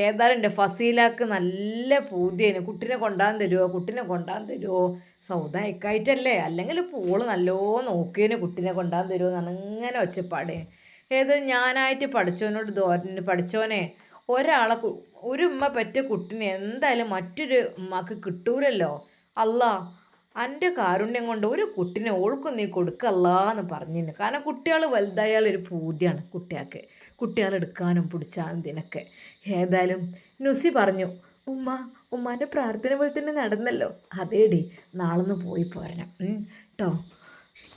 ഏതായാലും എൻ്റെ ഫസീലാക്ക് നല്ല പൂതിയേനു, കുട്ടീനെ കൊണ്ടാൻ തരുമോ, കുട്ടീനെ കൊണ്ടാൻ തരുമോ. സൗദ അയക്കായിട്ടല്ലേ, അല്ലെങ്കിൽ പോള് നല്ലോ നോക്കിയേനു കുട്ടീനെ കൊണ്ടാൻ തരുമോ എന്നാണ് ഇങ്ങനെ ഒച്ചപ്പാടേ. ഏത് ഞാനായിട്ട് പഠിച്ചവനോട് ധോരന് പഠിച്ചവനെ, ഒരാളെ ഒരു ഉമ്മ പറ്റ കുട്ടിനെ എന്തായാലും മറ്റൊരു ഉമ്മക്ക് കിട്ടൂലല്ലോ. അല്ലാ എൻ്റെ കാരുണ്യം കൊണ്ട് ഒരു കുട്ടിനെ ഓൾക്കും നീ കൊടുക്കല്ലാന്ന് പറഞ്ഞിരുന്നു. കാരണം കുട്ടികൾ വലുതായാൽ ഒരു പൂതിയാണ് കുട്ടികൾക്ക്, കുട്ടികളെടുക്കാനും പിടിച്ചാനും ഇതിനൊക്കെ. ഏതായാലും നുസി പറഞ്ഞു, ഉമ്മാൻ്റെ പ്രാർത്ഥന പോലെ തന്നെ നടന്നല്ലോ. അതേടി, നാളൊന്ന് പോയി പോരണം കേട്ടോ.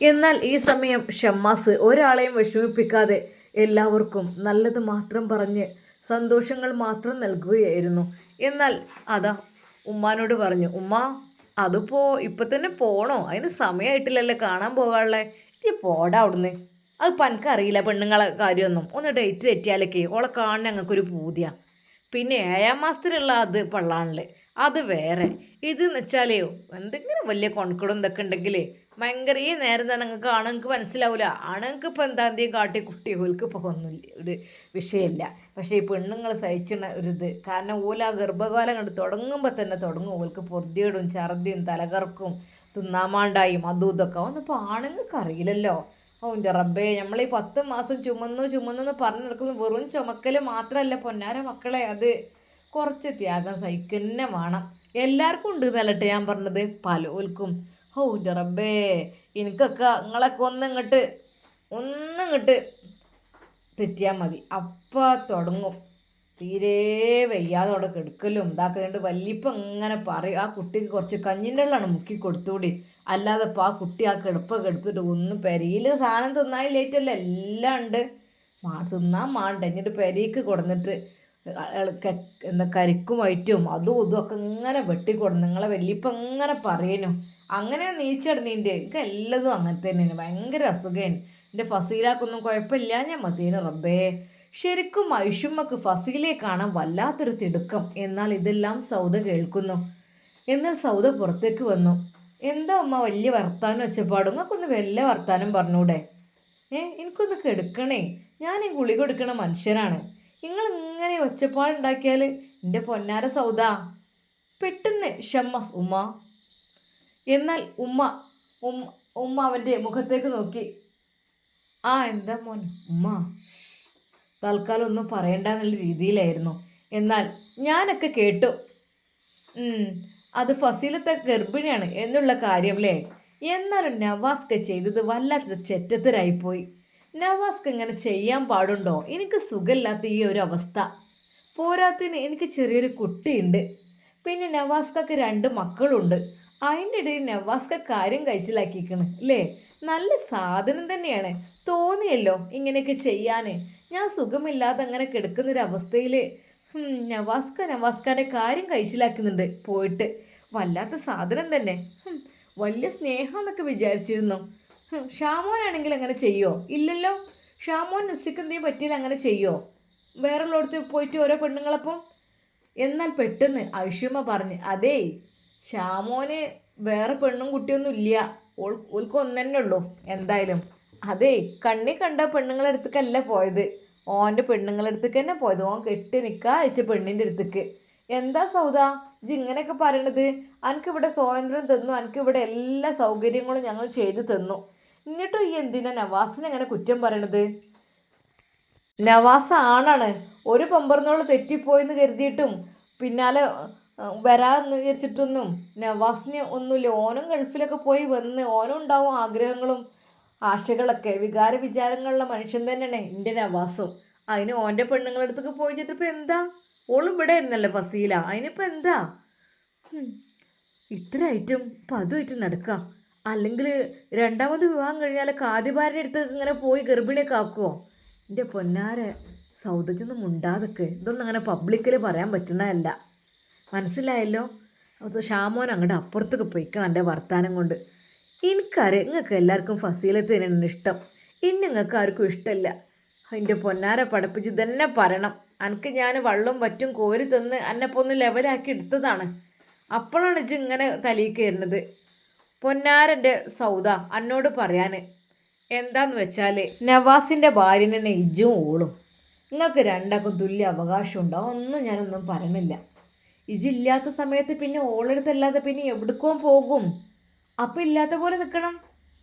എന്നാൽ ഈ സമയം ഷമ്മാസ് ഒരാളെയും വിഷമിപ്പിക്കാതെ എല്ലാവർക്കും നല്ലത് മാത്രം പറഞ്ഞ് സന്തോഷങ്ങൾ മാത്രം നൽകുകയായിരുന്നു. എന്നാൽ അതാ ഉമ്മാനോട് പറഞ്ഞു, ഉമ്മ അതിപ്പോൾ ഇപ്പം തന്നെ പോണോ? അതിന് സമയമായിട്ടില്ലല്ലോ കാണാൻ പോകാനുള്ളത്. ഈ പോടാ അവിടുന്ന്. അതിപ്പോൾ എനിക്കറിയില്ല പെണ്ണുങ്ങളെ കാര്യമൊന്നും. ഒന്ന് ഡേറ്റ് തെറ്റിയാലൊക്കെ ഓളെ കാണാൻ ഞങ്ങൾക്കൊരു പൂതിയാണ്. പിന്നെ 7ാം മാസത്തിലുള്ള അത് പള്ളാണില്ലേ, അത് വേറെ. ഇതെന്ന് വെച്ചാലേ എന്തെങ്കിലും വലിയ കൊണക്കടും ഇതൊക്കെ ഉണ്ടെങ്കിൽ ഭയങ്കര ഈ നേരം തന്നെ നിങ്ങൾക്ക് ആണുങ്ങൾക്ക് മനസ്സിലാവില്ല. ആണുങ്ങൾക്ക് ഇപ്പോൾ എന്താന്തെയും കാട്ടി കുട്ടികൾക്ക് ഇപ്പോൾ ഒന്നുമില്ല, ഒരു വിഷയമില്ല. പക്ഷേ ഈ പെണ്ണുങ്ങൾ സഹിച്ചുള്ള ഒരിത്, കാരണം ഓല ആ ഗർഭകാലം കണ്ട് തുടങ്ങുമ്പോൾ തന്നെ തുടങ്ങും ഓൾക്ക് പൊറുതിയേടും ഛർദിയും തലകറക്കും തിന്നാമാണ്ടായും അതും ഇതൊക്കെ. ഒന്നിപ്പോൾ ആണുങ്ങൾക്ക് അറിയില്ലല്ലോ. ഓൻ്റെ റബ്ബേ, നമ്മളീ 10 മാസം ചുമന്നെന്ന് പറഞ്ഞു നടക്കുന്നത് വെറും ചുമക്കൽ മാത്രമല്ല പൊന്നാര മക്കളെ. അത് കുറച്ച് ത്യാഗം സഹിക്കന്നെ വേണം. എല്ലാവർക്കും ഉണ്ട് എന്നല്ലട്ടെ ഞാൻ പറഞ്ഞത്, പലോൽക്കും. എൻ്റെ റബ്ബേ, എനിക്കൊക്കെ നിങ്ങളൊക്കെ ഒന്നിങ്ങോട്ട് തെറ്റിയാൽ മതി, അപ്പം തുടങ്ങും തീരെ വയ്യാതെ അവിടെ കെടുക്കലും ഇതാക്കുന്നുണ്ട്. വല്യപ്പം ഇങ്ങനെ പറയും, ആ കുട്ടിക്ക് കുറച്ച് കഞ്ഞിൻ്റെ വെള്ളമാണ് മുക്കി കൊടുത്തുകൂടി, അല്ലാതെ ഇപ്പോൾ ആ കുട്ടി ആ കെടുപ്പിട്ട് ഒന്നും പെരയിൽ സാധനം തിന്നാൻ ലേറ്റല്ല, എല്ലാം ഉണ്ട് തിന്നാൻ മാണ്ട. എന്നിട്ട് പെരയ്ക്ക് കൊടുന്നിട്ട് എന്താ കരിക്കും വയറ്റും അതും ഇതും ഒക്കെ ഇങ്ങനെ വെട്ടിക്കൊടുന്നു. നിങ്ങളെ വല്യപ്പം ഇങ്ങനെ പറയുന്നു. അങ്ങനെ നീച്ചടന്നീൻ്റെ എനിക്ക് എല്ലതും അങ്ങനെ തന്നെയാണ്. ഭയങ്കര അസുഖമാണ്. എൻ്റെ ഫസീലാക്കൊന്നും കുഴപ്പമില്ല, ഞാൻ മതിയേനു റബ്ബേ. ശരിക്കും ഐഷുമ്മക്ക് ഫസീലയെ കാണാൻ വല്ലാത്തൊരു തിടുക്കം. എന്നാൽ ഇതെല്ലാം സൗദ കേൾക്കുന്നു. എന്നാൽ സൗദ പുറത്തേക്ക് വന്നു. എന്താ അമ്മ വലിയ വർത്താനം വെച്ചപ്പാടും, നിങ്ങൾക്കൊന്ന് വല്ല വർത്താനം പറഞ്ഞൂടെ? എനിക്കൊന്ന് കെടുക്കണേ, ഞാൻ ഈ ഗുളിക കൊടുക്കണ മനുഷ്യനാണ്. നിങ്ങൾ ഇങ്ങനെ ഒച്ചപ്പാടുണ്ടാക്കിയാൽ എൻ്റെ പൊന്നാര സൗദ. പെട്ടെന്ന് ഷമ്മസ് ഉമ്മ. എന്നാൽ ഉമ്മ അവൻ്റെ മുഖത്തേക്ക് നോക്കി, ആ എന്താ മോൻ ഉമ്മ. തൽക്കാലം ഒന്നും പറയണ്ട എന്നുള്ള രീതിയിലായിരുന്നു. എന്നാൽ ഞാനൊക്കെ കേട്ടു, അത് ഫസീലത്തെ ഗർഭിണിയാണ് എന്നുള്ള കാര്യം അല്ലേ. എന്നാലും നവാസ്ക ചെയ്തത് വല്ലാത്തൊരു ചെറ്റത്തരായിപ്പോയി. നവാസ്ക ഇങ്ങനെ ചെയ്യാൻ പാടുണ്ടോ? എനിക്ക് സുഖമില്ലാത്ത ഈ ഒരു അവസ്ഥ, പോരാത്തിന് എനിക്ക് ചെറിയൊരു കുട്ടിയുണ്ട്, പിന്നെ നവാസ്കക്ക് 2 മക്കളുണ്ട്. അതിൻ്റെ ഇടയിൽ നവാസ്ക കാര്യം കഴിച്ചിലാക്കിക്കണം അല്ലേ. നല്ല സാധനം തന്നെയാണ്, തോന്നിയല്ലോ ഇങ്ങനെയൊക്കെ ചെയ്യാൻ. ഞാൻ സുഖമില്ലാതെ അങ്ങനെ കിടക്കുന്നൊരവസ്ഥയിൽ നവാസ്കാൻ്റെ കാര്യം കഴിച്ചിലാക്കുന്നുണ്ട് പോയിട്ട്. വല്ലാത്ത സാധനം തന്നെ. വലിയ സ്നേഹം എന്നൊക്കെ വിചാരിച്ചിരുന്നു. ഷാമോനാണെങ്കിൽ അങ്ങനെ ചെയ്യോ? ഇല്ലല്ലോ. ഷാമോൻ നുസിക്ക് എന്തെങ്കിലും പറ്റിയാൽ അങ്ങനെ ചെയ്യോ? വേറുള്ളടത്ത് പോയിട്ട് ഓരോ പെണ്ണുങ്ങളപ്പം. എന്നാൽ പെട്ടെന്ന് ഐഷുമ്മ പറഞ്ഞ്, അതേ ഷാമോന് വേറെ പെണ്ണും കുട്ടിയൊന്നും ഇല്ല, ഓൾക്ക് ഒന്നെന്നെ ഉള്ളൂ എന്തായാലും. അതേ കണ്ണി കണ്ട പെണ്ണുങ്ങളെ അടുത്തേക്കല്ല പോയത്, ഓൻ്റെ പെണ്ണുങ്ങളെ അടുത്തേക്ക് തന്നെ പോയത്. ഓൻ കെട്ടി നിൽക്കാൻ അയച്ച പെണ്ണിൻ്റെ അടുത്തേക്ക്. എന്താ സൗദ ഇജ്ജ് ഇങ്ങനെയൊക്കെ പറയണത്? എനിക്കിവിടെ സ്വാതന്ത്ര്യം തന്നു, എനിക്കിവിടെ എല്ലാ സൗകര്യങ്ങളും ഞങ്ങൾ ചെയ്തു തന്നു, എന്നിട്ടും ഈ എന്തിനാ നവാസിനെ അങ്ങനെ കുറ്റം പറയണത്? നവാസ് ആണാണ്, ഒരു പമ്പർന്നോള് തെറ്റിപ്പോയെന്ന് കരുതിയിട്ടും പിന്നാലെ വരാമെന്ന് വിചാരിച്ചിട്ടൊന്നും നവാസിന് ഒന്നുമില്ല. ഓനും ഗൾഫിലൊക്കെ പോയി വന്ന് ഓനും ഉണ്ടാവും ആഗ്രഹങ്ങളും ആശകളൊക്കെ, വികാര വിചാരങ്ങളുള്ള മനുഷ്യൻ തന്നെയാണ് എൻ്റെ നവാസും. അതിന് ഓൻ്റെ പെണ്ണുങ്ങളുടെ അടുത്തേക്ക് പോയിച്ചിട്ട് ഇപ്പം എന്താ? ഓളും ഇവിടെ ആയിരുന്നല്ലോ ഫസീല, അതിനിപ്പോൾ എന്താ? ഇത്രയായിട്ടും ഇപ്പം അതുമായിട്ട് നടക്കുക. അല്ലെങ്കിൽ രണ്ടാമത് വിവാഹം കഴിഞ്ഞാൽ കാദ്യഭാര്യൻ്റെ അടുത്ത് ഇങ്ങനെ പോയി ഗർഭിണിയൊക്കെ ആക്കുമോ? എൻ്റെ പൊന്നാരെ സൗദജൊന്നും മുണ്ടാതൊക്കെ ഇതൊന്നും അങ്ങനെ പബ്ലിക്കിൽ പറയാൻ പറ്റുന്നതല്ല. മനസ്സിലായല്ലോ? അത് ഷാമോൻ അങ്ങോട്ട് അപ്പുറത്തൊക്കെ പോയിക്കണം എൻ്റെ വർത്താനം കൊണ്ട്. എനിക്കറിയാം നിങ്ങൾക്ക് എല്ലാവർക്കും ഫസീലത്ത് തന്നെയാണ് ഇഷ്ടം. ഇനി നിങ്ങൾക്ക് ആർക്കും ഇഷ്ടമല്ല. അതിൻ്റെ പൊന്നാരെ പഠിപ്പിച്ച് തന്നെ പറയണം. എനിക്ക് ഞാൻ വള്ളവും വറ്റും കോരി തന്ന് എന്നെപ്പൊന്ന് ലെവലാക്കി എടുത്തതാണ്. അപ്പോഴാണ് ഇജ്ജ് ഇങ്ങനെ തലയിൽ കയറുന്നത്. പൊന്നാരൻ്റെ സൗദ എന്നോട് പറയാൻ എന്താന്ന് വെച്ചാൽ നവാസിൻ്റെ ഭാര്യനെ തന്നെ ഇജ്ജും ഓളും നിങ്ങൾക്ക് രണ്ടാക്കും തുല്യ അവകാശമുണ്ടോ? ഒന്നും ഞാനൊന്നും പറയണില്ല. ഇജില്ലാത്ത സമയത്ത് പിന്നെ ഓളെടുത്തല്ലാതെ പിന്നെ എവിടേക്കോ പോകും. അപ്പം ഇല്ലാത്ത പോലെ നിൽക്കണം.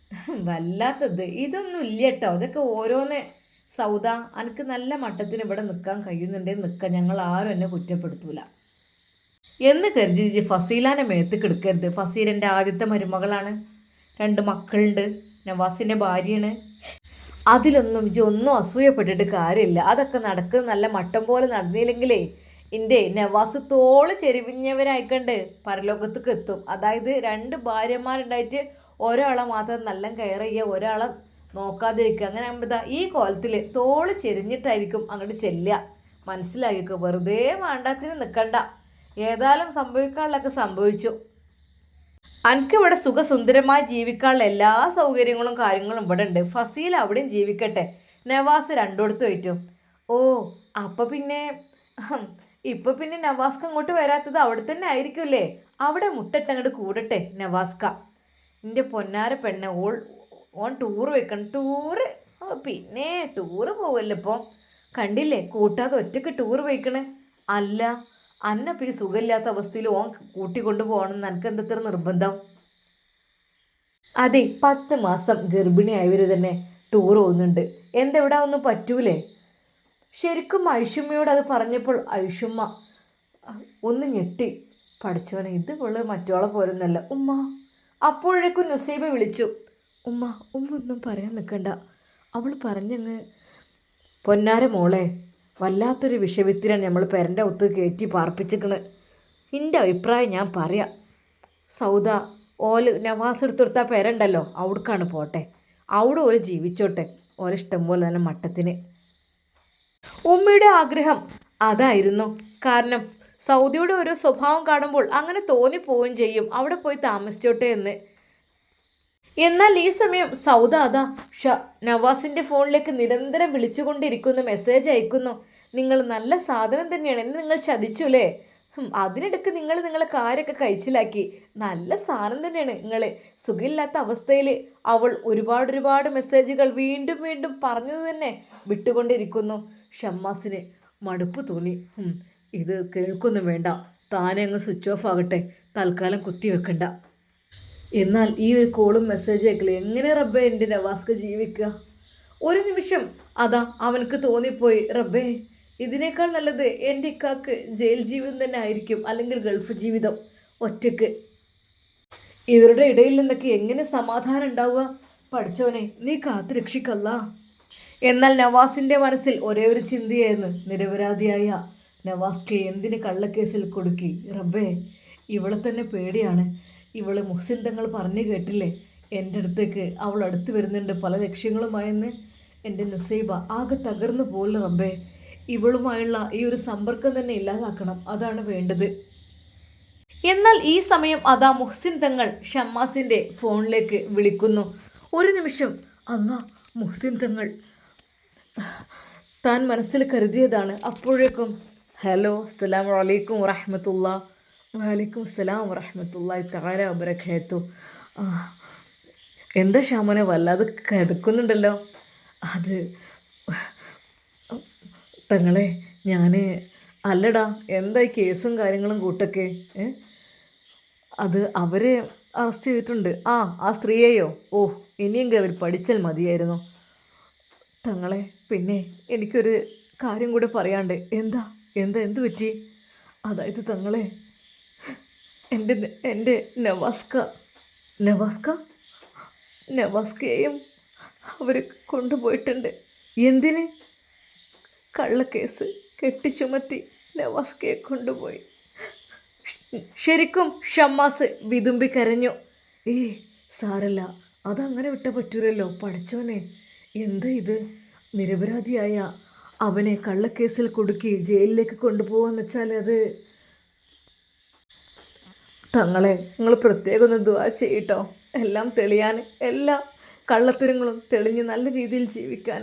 വല്ലാത്തത് ഇതൊന്നും ഇല്ല കേട്ടോ. അതൊക്കെ ഓരോന്ന് സൗദ എനിക്ക് നല്ല മട്ടത്തിന് ഇവിടെ നിൽക്കാൻ കഴിയുന്നുണ്ടെങ്കിൽ നിൽക്കാം. ഞങ്ങൾ ആരും എന്നെ കുറ്റപ്പെടുത്തൂല എന്ന് കരുതി ഫസീലാനെ മേത്ത് എടുക്കരുത്. ഫസീലൻ്റെ ആദ്യത്തെ മരുമകളാണ്. 2 മക്കളുണ്ട്. നവാസിൻ്റെ ഭാര്യയാണ്. അതിലൊന്നും ഒന്നും അസൂയപ്പെട്ടിട്ട് കാര്യമില്ല. അതൊക്കെ നടക്കുന്ന നല്ല മട്ടം പോലെ നടന്നില്ലെങ്കിലേ എൻ്റെ നവാസ് തോള് ചെരിവിഞ്ഞവരായിക്കണ്ട് പരലോകത്തേക്ക് എത്തും. അതായത് 2 ഭാര്യമാരുണ്ടായിട്ട് ഒരാളെ മാത്രം നല്ല കെയർ ചെയ്യുക, ഒരാളെ നോക്കാതിരിക്കുക. അങ്ങനെ ആകുമ്പോൾ ഈ കോലത്തിൽ തോള് ചെരിഞ്ഞിട്ടായിരിക്കും അങ്ങോട്ട് ചെല്ലുക. മനസ്സിലാക്കിക്കോ. വെറുതെ വേണ്ടാത്തിന് നിൽക്കണ്ട. ഏതായാലും സംഭവിക്കാനുള്ളതൊക്കെ സംഭവിച്ചു. എനിക്കിവിടെ സുഖസുന്ദരമായി ജീവിക്കാനുള്ള എല്ലാ സൗകര്യങ്ങളും കാര്യങ്ങളും ഇവിടെ ഉണ്ട്. ഫസീൽ അവിടെയും ജീവിക്കട്ടെ. നവാസ് രണ്ടിടത്തും ഏറ്റവും. ഓ അപ്പം പിന്നെ ഇപ്പം പിന്നെ നവാസ്ക അങ്ങോട്ട് വരാത്തത് അവിടെ തന്നെ ആയിരിക്കുമല്ലേ? അവിടെ മുട്ടിട്ടങ്ങോട്ട് കൂടട്ടെ നവാസ്ക. എൻ്റെ പൊന്നാര പെണ്ണെ ഓൺ ടൂറ് വെക്കണം. ടൂറ് പിന്നെ ടൂറ് പോവല്ലോ ഇപ്പോൾ. കണ്ടില്ലേ കൂട്ടാതെ ഒറ്റയ്ക്ക് ടൂറ് പോയിക്കണേ. അല്ല അന്നപ്പം ഈ സുഖമില്ലാത്ത അവസ്ഥയിൽ ഓൻ കൂട്ടിക്കൊണ്ടു പോകണമെന്ന് എനിക്ക് എന്തത്ര നിർബന്ധം? അതെ 10 മാസം ഗർഭിണിയായവർ തന്നെ ടൂർ പോകുന്നുണ്ട്. എന്തെവിടെ ഒന്നും പറ്റൂലേ? ശരിക്കും ഐഷുമ്മയോട് അത് പറഞ്ഞപ്പോൾ ഐഷുമ്മ ഒന്ന് ഞെട്ടി. പഠിച്ചവനെ ഇത് ഇവള് മറ്റോളെ പോരുന്നല്ല ഉമ്മ. അപ്പോഴേക്കും നുസൈബ വിളിച്ചു. ഉമ്മ ഒന്നും പറയാൻ നിൽക്കണ്ട. അവൾ പറഞ്ഞങ്ങ് പൊന്നാര മോളെ വല്ലാത്തൊരു വിഷവിത്തിലാണ് നമ്മൾ പെരൻ്റെ ഒത്ത് കയറ്റി പാർപ്പിച്ചിക്കണ്. എൻ്റെ അഭിപ്രായം ഞാൻ പറയാം. സൗദ ഓല് നവാസ് എടുത്തെടുത്ത പേരുണ്ടല്ലോ അവിടേക്കാണ് പോട്ടെ. അവിടെ ഓല് ജീവിച്ചോട്ടെ. ഓലിഷ്ടം പോലെ നല്ല മട്ടത്തിന്. ഉമ്മയുടെ ആഗ്രഹം അതായിരുന്നു. കാരണം സൗദിയുടെ ഓരോ സ്വഭാവം കാണുമ്പോൾ അങ്ങനെ തോന്നിപ്പോവുകയും ചെയ്യും അവിടെ പോയി താമസിച്ചോട്ടെ എന്ന്. എന്നാൽ ഈ സമയം സൗദ അതാ നവാസിൻ്റെ ഫോണിലേക്ക് നിരന്തരം വിളിച്ചുകൊണ്ടിരിക്കുന്നു, മെസ്സേജ് അയക്കുന്നു. നിങ്ങൾ നല്ല സാധനം തന്നെയാണ്, എന്നെ നിങ്ങൾ ചതിച്ചു അല്ലേ? അതിനിടയ്ക്ക് നിങ്ങളെ കാര്യമൊക്കെ കഴിച്ചിലാക്കി. നല്ല സാധനം തന്നെയാണ് നിങ്ങൾ. സുഖമില്ലാത്ത അവസ്ഥയിൽ അവൾ ഒരുപാട് മെസ്സേജുകൾ വീണ്ടും വീണ്ടും പറഞ്ഞത് തന്നെ വിട്ടുകൊണ്ടിരിക്കുന്നു. ഷമ്മാസിന് മടുപ്പ് തോന്നി. ഇത് കേൾക്കൊന്നും വേണ്ട, താനെ അങ്ങ് സ്വിച്ച് ഓഫ് ആകട്ടെ, തൽക്കാലം കുത്തിവെക്കണ്ട. എന്നാൽ ഈ ഒരു കോളും മെസ്സേജ് അയക്കല് എങ്ങനെ റബ്ബേ എൻ്റെ നവാസ്ക ജീവിക്കുക? ഒരു നിമിഷം അതാ അവനക്ക് തോന്നിപ്പോയി, റബ്ബേ ഇതിനേക്കാൾ നല്ലത് എൻ്റെ ഇക്കാക്ക് ജയിൽ ജീവിതം തന്നെ ആയിരിക്കും, അല്ലെങ്കിൽ ഗൾഫ് ജീവിതം ഒറ്റയ്ക്ക്. ഇവരുടെ ഇടയിൽ നിന്നൊക്കെ എങ്ങനെ സമാധാനം ഉണ്ടാവുക? പഠിച്ചോനെ നീ കാത്തു രക്ഷിക്കല്ല. എന്നാൽ നവാസിൻ്റെ മനസ്സിൽ ഒരേ ഒരു ചിന്തയായിരുന്നു. നിരപരാധിയായ നവാസ്കെ എന്തിന് കള്ളക്കേസിൽ കൊടുക്കി? റബ്ബേ ഇവളെ തന്നെ പേടിയാണ്. ഇവള് മുഹ്സിൻ തങ്ങൾ പറഞ്ഞു കേട്ടില്ലേ എൻ്റെ അടുത്തേക്ക് അവൾ അടുത്ത് വരുന്നുണ്ട് പല ലക്ഷ്യങ്ങളുമായെന്ന്. എൻ്റെ നുസൈബ ആകെ തകർന്നു പോലെ റബ്ബേ. ഇവളുമായുള്ള ഈ ഒരു സമ്പർക്കം തന്നെ ഇല്ലാതാക്കണം, അതാണ് വേണ്ടത്. എന്നാൽ ഈ സമയം അതാ മുഹ്സിൻ തങ്ങൾ ഷമ്മാസിൻ്റെ ഫോണിലേക്ക് വിളിക്കുന്നു. ഒരു നിമിഷം അല്ലാ മുഹ്സിൻ തങ്ങൾ താൻ മനസ്സിൽ കരുതിയതാണ്. അപ്പോഴേക്കും ഹലോ അസ്സലാമു അലൈക്കും വറഹ്മത്തുള്ളാഹി. വലൈക്കും അസ്സലാം വറഹ്മത്തുള്ളാഹി തആല വബറകാത്തു. എന്താ ഷാമോനെ വല്ലാതെ കിതക്കുന്നുണ്ടല്ലോ? അത് തങ്ങളെ ഞാൻ അല്ലടാ എന്താ ഈ കേസും കാര്യങ്ങളും കൂട്ടൊക്കെ അത് അവർ അറസ്റ്റ് ചെയ്തിട്ടുണ്ട്. ആ സ്ത്രീയെയോ? ഓ ഇനിയെങ്കിലും അവർ പഠിച്ചാൽ മതിയായിരുന്നു തങ്ങളെ. പിന്നെ എനിക്കൊരു കാര്യം കൂടെ പറയാണ്ട്. എന്ത് പറ്റി? അതായത് തങ്ങളെ എൻ്റെ നവാസ്കയെയും അവർ കൊണ്ടുപോയിട്ടുണ്ട്. എന്തിന്? കള്ളക്കേസ് കെട്ടിച്ചുമത്തി നവാസ്കയെ കൊണ്ടുപോയി. ശരിക്കും ഷമ്മാസ് വിതുമ്പി കരഞ്ഞു. സാരല്ല, അതങ്ങനെ വിട്ടാൽ പറ്റൂലല്ലോ. പഠിച്ചോനെ, എന്താ ഇത്? നിരപരാധിയായ അവനെ കള്ളക്കേസിൽ കുടുക്കി ജയിലിലേക്ക് കൊണ്ടുപോകാന്ന് വെച്ചാൽ അത്... തങ്ങളെ, നിങ്ങൾ പ്രത്യേകം ഒന്ന് ദുആ ചെയ്യട്ടോ. എല്ലാം തെളിയാൻ, എല്ലാ കള്ളത്തരങ്ങളും തെളിഞ്ഞ് നല്ല രീതിയിൽ ജീവിക്കാൻ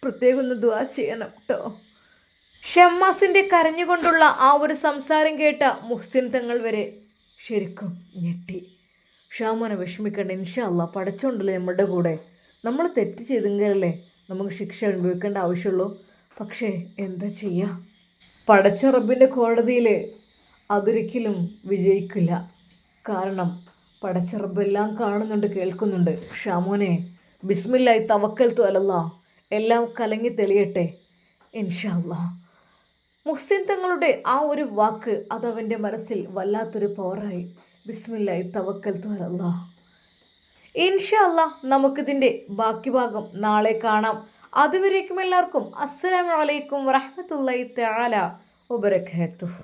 പ്രത്യേകം ഒന്ന് ദുആ ചെയ്യണം കേട്ടോ. ഷമ്മാസിൻ്റെ കരഞ്ഞുകൊണ്ടുള്ള ആ ഒരു സംസാരം കേട്ട മുഹ്സിൻ തങ്ങൾ വരെ ശരിക്കും ഞെട്ടി. ഷാമോനെ വിഷമിക്കണ്ട, ഇൻഷാ അല്ലാഹ് പടച്ചോണ്ടല്ലേ നമ്മുടെ കൂടെ. നമ്മൾ തെറ്റ് ചെയ്തെങ്കിലല്ലേ നമുക്ക് ശിക്ഷ അനുഭവിക്കേണ്ട ആവശ്യമുള്ളൂ. പക്ഷേ എന്താ ചെയ്യുക, പടച്ച റബ്ബിൻ്റെ കോടതിയിൽ അതൊരിക്കലും വിജയിക്കില്ല. കാരണം പടച്ച റബ്ബ് എല്ലാം കാണുന്നുണ്ട്, കേൾക്കുന്നുണ്ട്. ഷാമോനെ, ബിസ്മില്ലാഹി തവക്കൽതു അലല്ലാഹ്, എല്ലാം കലങ്ങി തെളിയട്ടെ ഇൻഷാ അല്ലാഹ്. മുഹ്സിൻ തങ്ങളുടെ ആ ഒരു വാക്ക് അതവൻ്റെ മനസ്സിൽ വല്ലാത്തൊരു പവറായി. ബിസ്മില്ലാഹി തവക്കൽതു അലല്ലാഹ്. ഇൻഷാ അല്ലാഹ് നമുക്കിതിൻ്റെ ബാക്കി ഭാഗം നാളെ കാണാം. അതുവരേക്കും എല്ലാവർക്കും അസ്സലാമു അലൈക്കും വറഹ്മത്തുള്ളാഹി തആല വബറകാതുഹു.